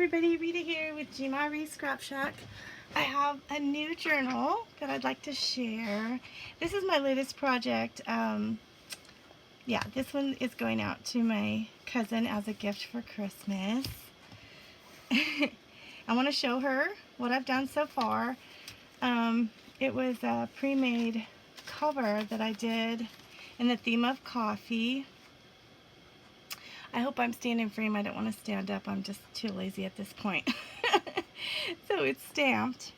everybody, Rita here with G Scrap Shack. I have a new journal that I'd like to share. This is my latest project. Yeah, this one is going out to my cousin as a gift for Christmas. I want to show her what I've done so far. It was a pre-made cover that I did in the theme of coffee. I hope I'm standing frame. I don't want to stand up. I'm just too lazy at this point. So it's stamped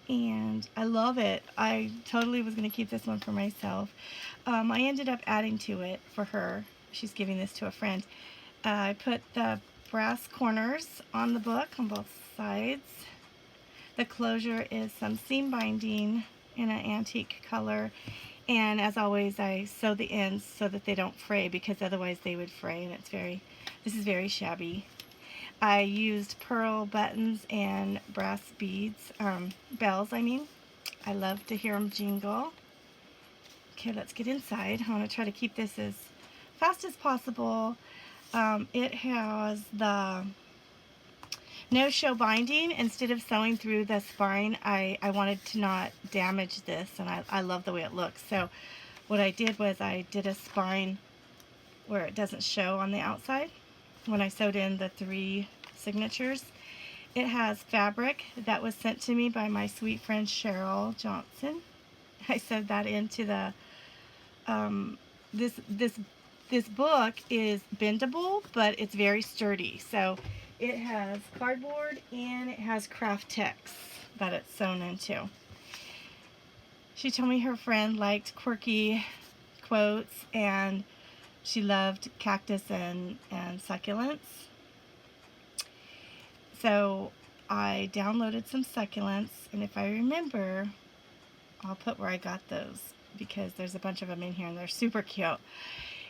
and I love it. I totally was going to keep this one for myself. I ended up adding to it for her. She's giving this to a friend. I put the brass corners on the book on both sides. The closure is some seam binding in an antique color. And as always, I sew the ends so that they don't fray, because otherwise they would fray, and this is very shabby. I used pearl buttons and brass beads, bells I mean. I love to hear them jingle. Okay, let's get inside. I want to try to keep this as fast as possible. It has the no-show binding. Instead of sewing through the spine, I wanted to not damage this, and I love the way it looks. So what I did was I did a spine where it doesn't show on the outside when I sewed in the 3 signatures. It has fabric that was sent to me by my sweet friend Racheal Johnson. I sewed that into the this book is bendable, but it's very sturdy. So it has cardboard and it has craft text that it's sewn into. She told me her friend liked quirky quotes and she loved cactus and succulents. So I downloaded some succulents, and if I remember, I'll put where I got those because there's a bunch of them in here and they're super cute.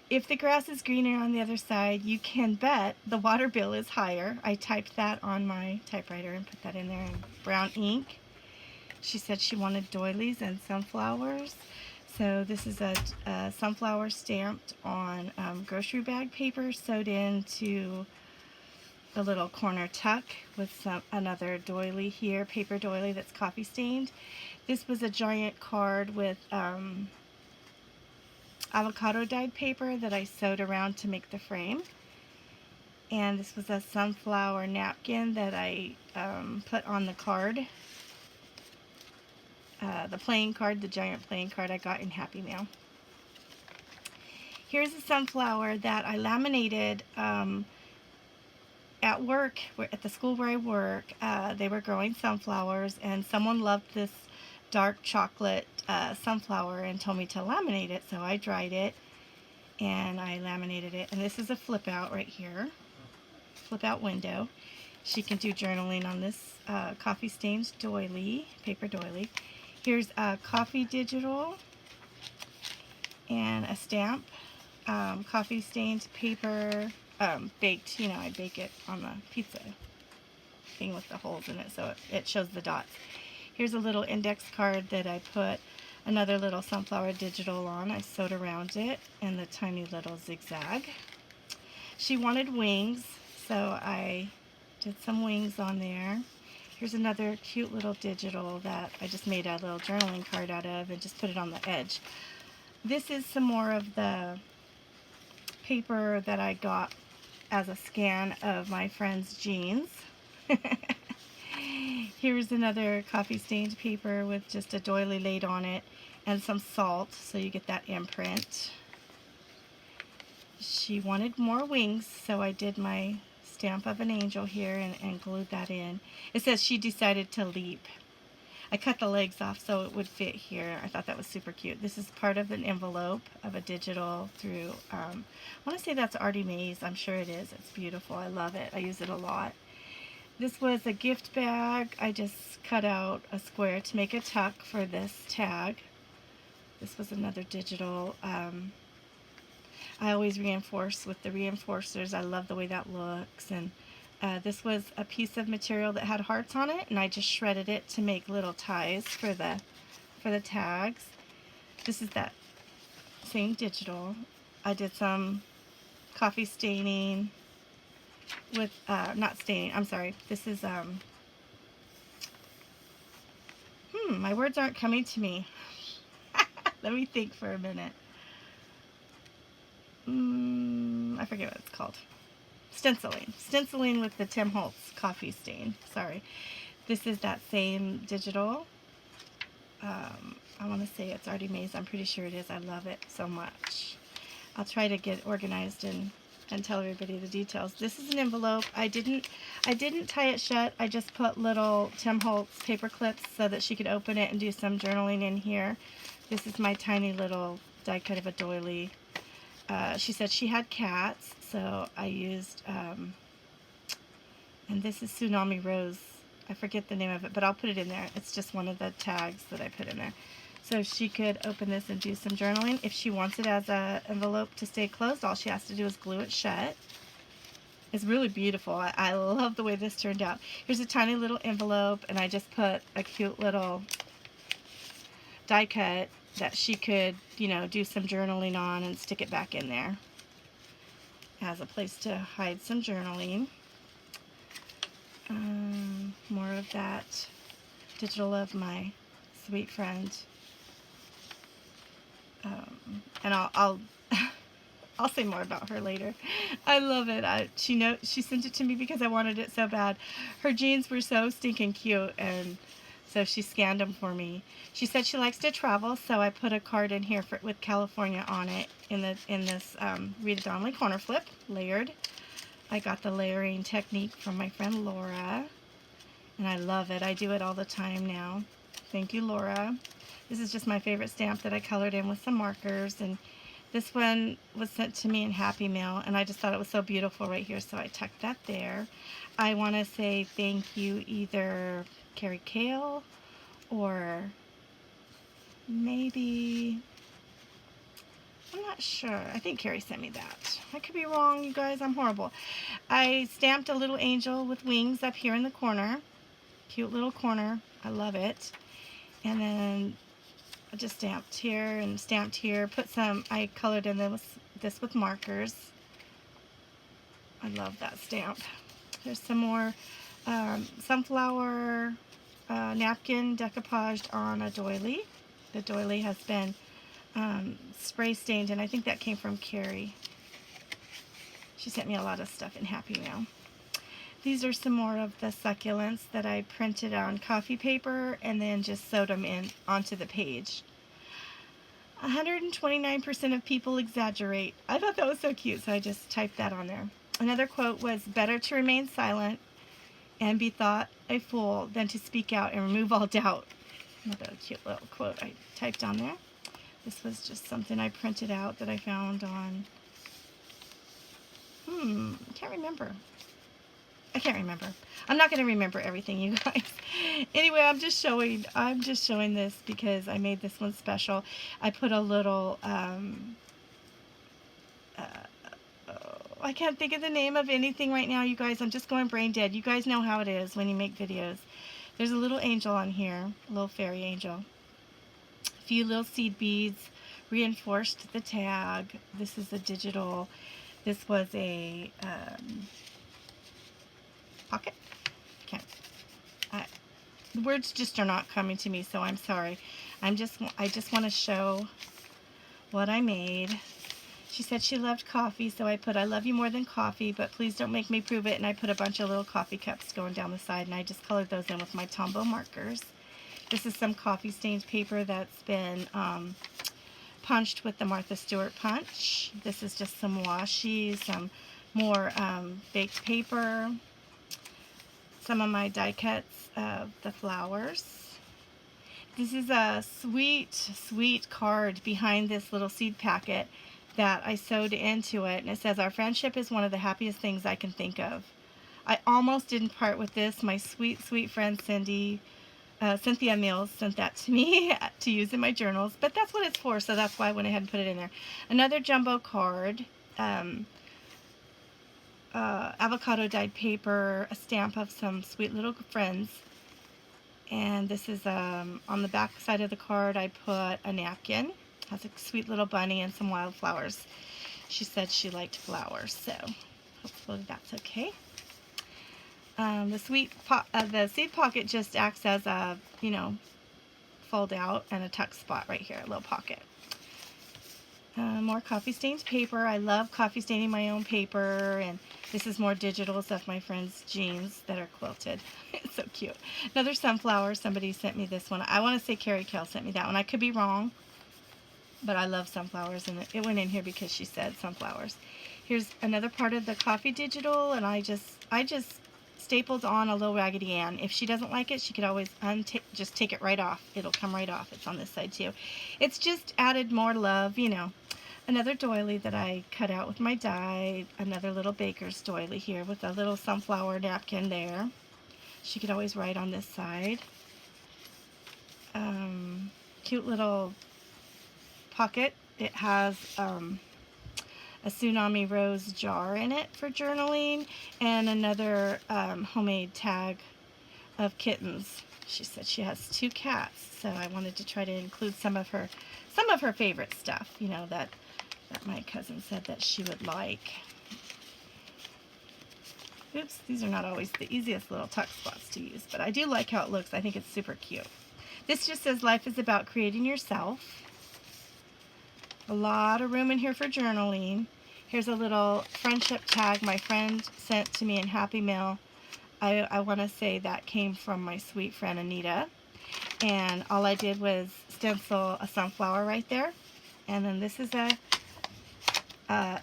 If the grass is greener on the other side, you can bet the water bill is higher. I typed that on my typewriter and put that in there in brown ink. She said she wanted doilies and sunflowers. So this is a sunflower stamped on grocery bag paper, sewed into a little corner tuck with another doily here, paper doily that's coffee stained. This was a giant card with avocado dyed paper that I sewed around to make the frame. And this was a sunflower napkin that I put on the card. The playing card, the giant playing card I got in Happy Mail. Here's a sunflower that I laminated at work, at the school where I work. They were growing sunflowers, and someone loved this dark chocolate sunflower and told me to laminate it, so I dried it and I laminated it. And this is a flip out right here, flip out window. She can do journaling on this coffee stained doily, paper doily. Here's a coffee digital and a stamp, coffee stained paper, baked. You know, I bake it on the pizza thing with the holes in it so it shows the dots. Here's a little index card that I put another little sunflower digital on. I sewed around it and the tiny little zigzag. She wanted wings, so I did some wings on there. Here's another cute little digital that I just made a little journaling card out of and just put it on the edge. This is some more of the paper that I got as a scan of my friend's jeans. Here's another coffee stained paper with just a doily laid on it and some salt, so you get that imprint. She wanted more wings, so I did my stamp of an angel here and glued that in. It says she decided to leap. I cut the legs off so it would fit here. I thought that was super cute. This is part of an envelope of a digital through, I want to say that's Artie Mays. I'm sure it is. It's beautiful. I love it. I use it a lot. This was a gift bag. I just cut out a square to make a tuck for this tag. This was another digital. I always reinforce with the reinforcers. I love the way that looks. And this was a piece of material that had hearts on it, and I just shredded it to make little ties for the tags. This is that same digital. I did some coffee staining with, not staining, I'm sorry. This is, my words aren't coming to me. Let me think for a minute. I forget what it's called. Stenciling. Stenciling with the Tim Holtz coffee stain. Sorry. This is that same digital. I want to say it's Artie Mays. I'm pretty sure it is. I love it so much. I'll try to get organized and tell everybody the details. This is an envelope. I didn't tie it shut. I just put little Tim Holtz paper clips so that she could open it and do some journaling in here. This is my tiny little die cut of a doily. She said she had cats, so I used, and this is Tsunami Rose. I forget the name of it, but I'll put it in there. It's just one of the tags that I put in there. So she could open this and do some journaling. If she wants it as an envelope to stay closed, all she has to do is glue it shut. It's really beautiful. I love the way this turned out. Here's a tiny little envelope, and I just put a cute little die cut that she could, you know, do some journaling on and stick it back in there as a place to hide some journaling. More of that digital of my sweet friend. And I'll I'll say more about her later. I love it. She sent it to me because I wanted it so bad. Her jeans were so stinking cute, and so she scanned them for me. She said she likes to travel, so I put a card in here with California on it in this Read It Only corner flip, layered. I got the layering technique from my friend Laura, and I love it. I do it all the time now. Thank you, Laura. This is just my favorite stamp that I colored in with some markers, and this one was sent to me in Happy Mail, and I just thought it was so beautiful right here, so I tucked that there. I want to say thank you either Racheal or maybe, I'm not sure. I think Carrie sent me that. I could be wrong, you guys. I'm horrible. I stamped a little angel with wings up here in the corner. Cute little corner. I love it. And then I just stamped here and stamped here. Put some, I colored in this with markers. I love that stamp. There's some more sunflower napkin decoupaged on a doily. The doily has been spray stained, and I think that came from Carrie. She sent me a lot of stuff in Happy Mail. These are some more of the succulents that I printed on coffee paper and then just sewed them in onto the page. 129% of people exaggerate. I thought that was so cute, so I just typed that on there. Another quote was, better to remain silent and be thought a fool than to speak out and remove all doubt. Another cute little quote I typed on there. This was just something I printed out that I found on, can't remember. I can't remember. I'm not going to remember everything, you guys. Anyway, I'm just showing this because I made this one special. I put a little, I can't think of the name of anything right now, you guys. I'm just going brain dead. You guys know how it is when you make videos. There's a little angel on here, a little fairy angel. A few little seed beads, reinforced the tag. This is a digital. This was a pocket. The words just are not coming to me, so I'm sorry. I just want to show what I made. She said she loved coffee, so I put, I love you more than coffee, but please don't make me prove it. And I put a bunch of little coffee cups going down the side, and I just colored those in with my Tombow markers. This is some coffee stained paper that's been punched with the Martha Stewart punch. This is just some washi, some more baked paper. Some of my die cuts of the flowers. This is a sweet, sweet card behind this little seed packet that I sewed into it, and it says, our friendship is one of the happiest things I can think of. I almost didn't part with this. My sweet, sweet friend Cynthia Mills sent that to me to use in my journals, but that's what it's for, so that's why I went ahead and put it in there. Another jumbo card. Avocado dyed paper, a stamp of some sweet little friends, and this is on the back side of the card I put a napkin. Has a sweet little bunny and some wildflowers. She said she liked flowers, so hopefully that's okay. The seed pocket just acts as a, fold out and a tuck spot right here, a little pocket. More coffee stained paper. I love coffee staining my own paper, and this is more digitals of my friend's jeans that are quilted. It's so cute. Another sunflower. Somebody sent me this one. I want to say Racheal sent me that one. I could be wrong, but I love sunflowers, and it went in here because she said sunflowers. Here's another part of the coffee digital, and I just stapled on a little Raggedy Ann. If she doesn't like it, she could always just take it right off. It'll come right off. It's on this side too. It's just added more love, Another doily that I cut out with my die. Another little baker's doily here with a little sunflower napkin there. She could always write on this side. Cute little pocket. It has a tsunami rose jar in it for journaling, and another homemade tag of kittens. She said she has 2 cats, so I wanted to try to include some of her favorite stuff, that my cousin said that she would like. Oops, these are not always the easiest little tuck spots to use, but I do like how it looks. I think it's super cute. This just says life is about creating yourself. A lot of room in here for journaling. Here's a little friendship tag my friend sent to me in Happy Mail. I want to say that came from my sweet friend Anita. And all I did was stencil a sunflower right there. And then this is a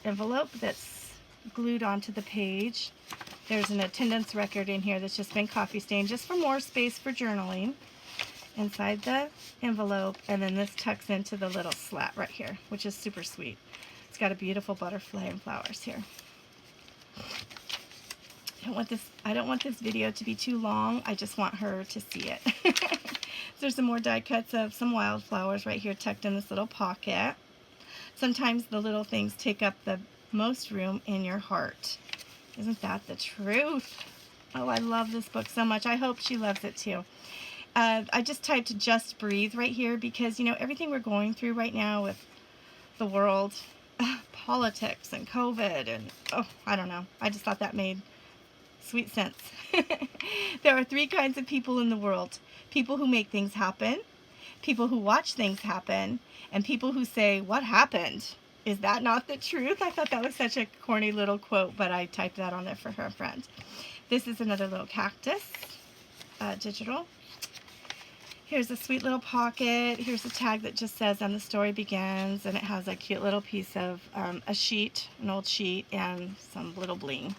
envelope that's glued onto the page. There's an attendance record in here that's just been coffee stained, just for more space for journaling inside the envelope. And then this tucks into the little slat right here, which is super sweet. It's got a beautiful butterfly and flowers here. I don't want this video to be too long. I just want her to see it. There's some more die cuts of some wildflowers right here tucked in this little pocket. Sometimes the little things take up the most room in your heart. Isn't that the truth? Oh, I love this book so much. I hope she loves it too. I just typed "just breathe" right here because, everything we're going through right now with the world, politics and COVID, and, I don't know. I just thought that made sweet sense. There are 3 kinds of people in the world. People who make things happen, people who watch things happen, and people who say, "What happened? Is that not the truth?" I thought that was such a corny little quote, but I typed that on there for her friend. This is another little cactus, digital. Here's a sweet little pocket. Here's a tag that just says, "And the story begins," and it has a cute little piece of a sheet, an old sheet, and some little bling.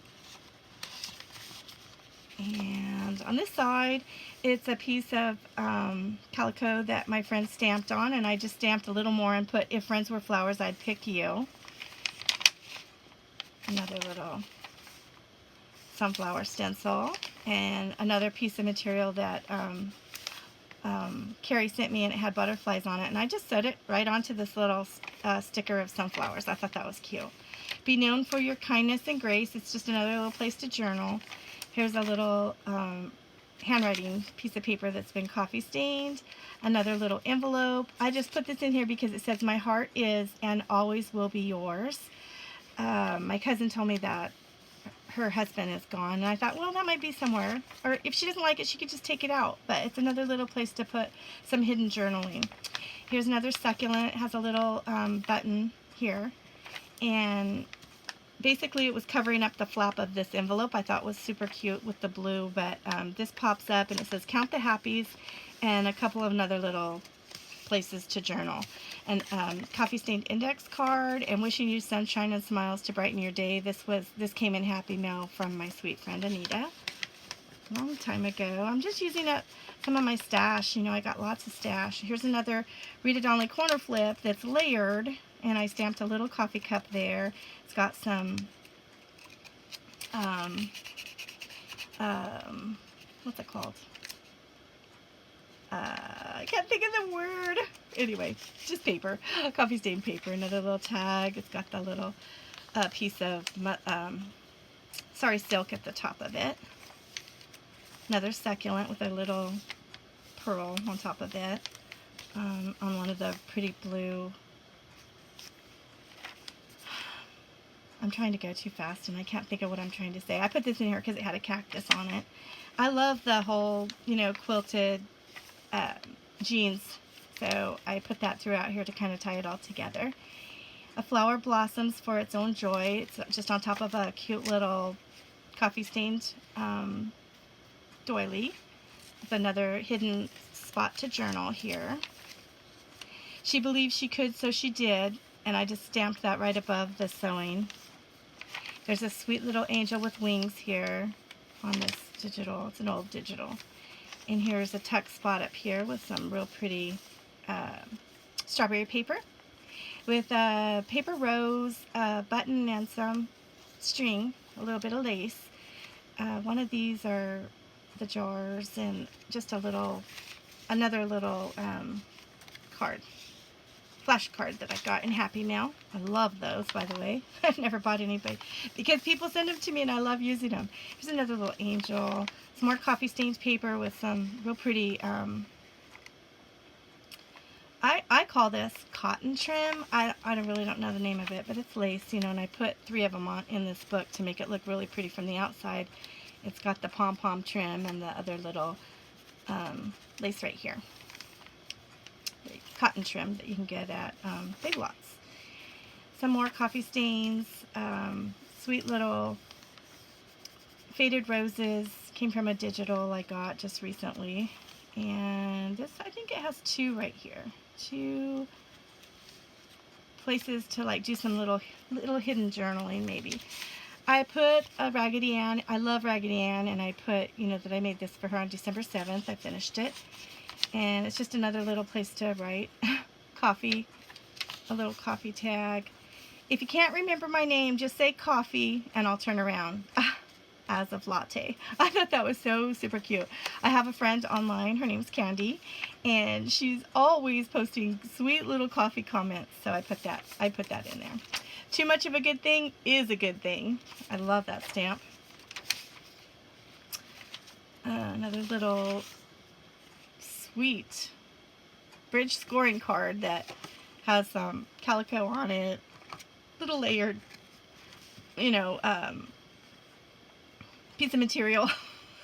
And on this side, it's a piece of calico that my friend stamped on, and I just stamped a little more and put, "If friends were flowers, I'd pick you." Another little sunflower stencil, and another piece of material that Carrie sent me, and it had butterflies on it, and I just sewed it right onto this little sticker of sunflowers. I thought that was cute. Be known for your kindness and grace. It's just another little place to journal. Here's a little handwriting piece of paper that's been coffee stained. Another little envelope. I just put this in here because it says, "My heart is and always will be yours." My cousin told me that her husband is gone, and I thought, well, that might be somewhere. Or if she doesn't like it, she could just take it out. But it's another little place to put some hidden journaling. Here's another succulent. It has a little button here. And basically it was covering up the flap of this envelope. I thought was super cute with the blue, but this pops up and it says "Count the Happies," and a couple of other little places to journal. And coffee stained index card, and "Wishing you sunshine and smiles to brighten your day." This came in Happy Mail from my sweet friend Anita a long time ago. I'm just using up some of my stash. I got lots of stash. Here's another Read It Only corner flip that's layered, and I stamped a little coffee cup there. It's got some what's it called? I can't think of the word. Anyway, just paper, coffee stained paper. Another little tag. It's got the little piece of silk at the top of it. Another succulent with a little pearl on top of it, on one of the pretty blue I'm trying to go too fast and I can't think of what I'm trying to say. I put this in here because it had a cactus on it. I love the whole, you know, quilted jeans. So I put that throughout here to kind of tie it all together. A flower blossoms for its own joy. It's just on top of a cute little coffee stained doily. With another hidden spot to journal here. She believed she could, so she did. And I just stamped that right above the sewing. There's a sweet little angel with wings here on this digital. It's an old digital. And here's a tuck spot up here with some real pretty strawberry paper with a paper rose, button, and some string, a little bit of lace. One of these are the jars, and just another little card. Flash card that I got in Happy Mail. I love those, by the way. I've never bought anybody because people send them to me and I love using them. Here's another little angel. Some more coffee stained paper with some real pretty, I call this cotton trim. I really don't know the name of it, but it's lace, you know, and I put 3 of them on in this book to make it look really pretty from the outside. It's got the pom-pom trim and the other little lace right here. Cotton trim that you can get at Big Lots. Some more coffee stains, sweet little faded roses, came from a digital I got just recently. And this, I think it has 2 right here. 2 places to like do some little hidden journaling maybe. I put a Raggedy Ann. I love Raggedy Ann, and I put, you know, that I made this for her on December 7th. I finished it. And it's just another little place to write coffee, a little coffee tag. If you can't remember my name, just say coffee and I'll turn around. As of latte. I thought that was so super cute. I have a friend online, her name's Candy, and she's always posting sweet little coffee comments, so I put that in there. Too much of a good thing is a good thing. I love that stamp. Another little sweet bridge scoring card that has some calico on it, little layered, you know, piece of material.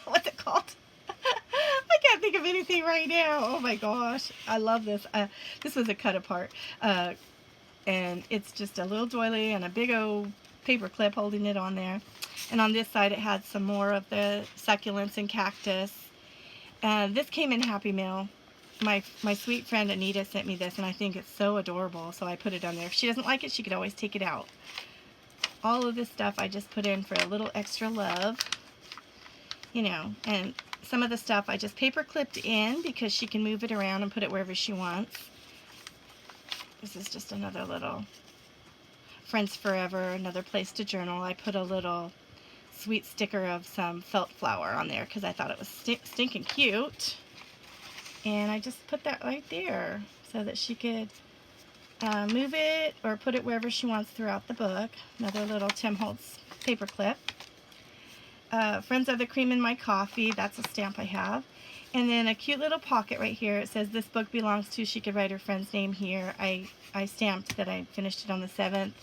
What's it called? I can't think of anything right now. Oh my gosh, I love this. This was a cut apart, and it's just a little doily and a big old paper clip holding it on there. And on this side it had some more of the succulents and cactus. This came in Happy Mail. My sweet friend Anita sent me this, and I think it's so adorable, so I put it on there. If she doesn't like it, she could always take it out. All of this stuff I just put in for a little extra love, you know, and some of the stuff I just paper clipped in because she can move it around and put it wherever she wants. This is just another little Friends Forever, another place to journal. I put a little sweet sticker of some felt flower on there because I thought it was stinking cute. And I just put that right there so that she could move it or put it wherever she wants throughout the book. Another little Tim Holtz paper clip. Friends are the cream in my coffee. That's a stamp I have. And then a cute little pocket right here. It says this book belongs to. She could write her friend's name here. I stamped that I finished it on the 7th.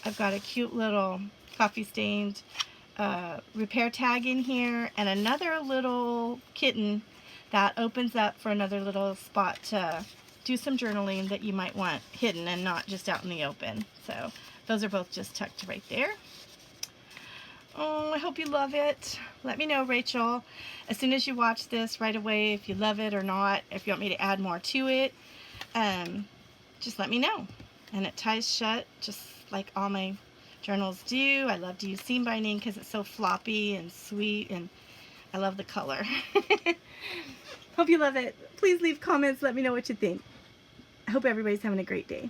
I've got a cute little coffee stained repair tag in here, and another little kitten that opens up for another little spot to do some journaling that you might want hidden and not just out in the open. So those are both just tucked right there. Oh, I hope you love it. Let me know, Rachel, as soon as you watch this right away, if you love it or not, if you want me to add more to it. Just let me know. And it ties shut just like all my journals do. I love to use seam binding because it's so floppy and sweet, and I love the color. Hope you love it. Please leave comments. Let me know what you think. I hope everybody's having a great day.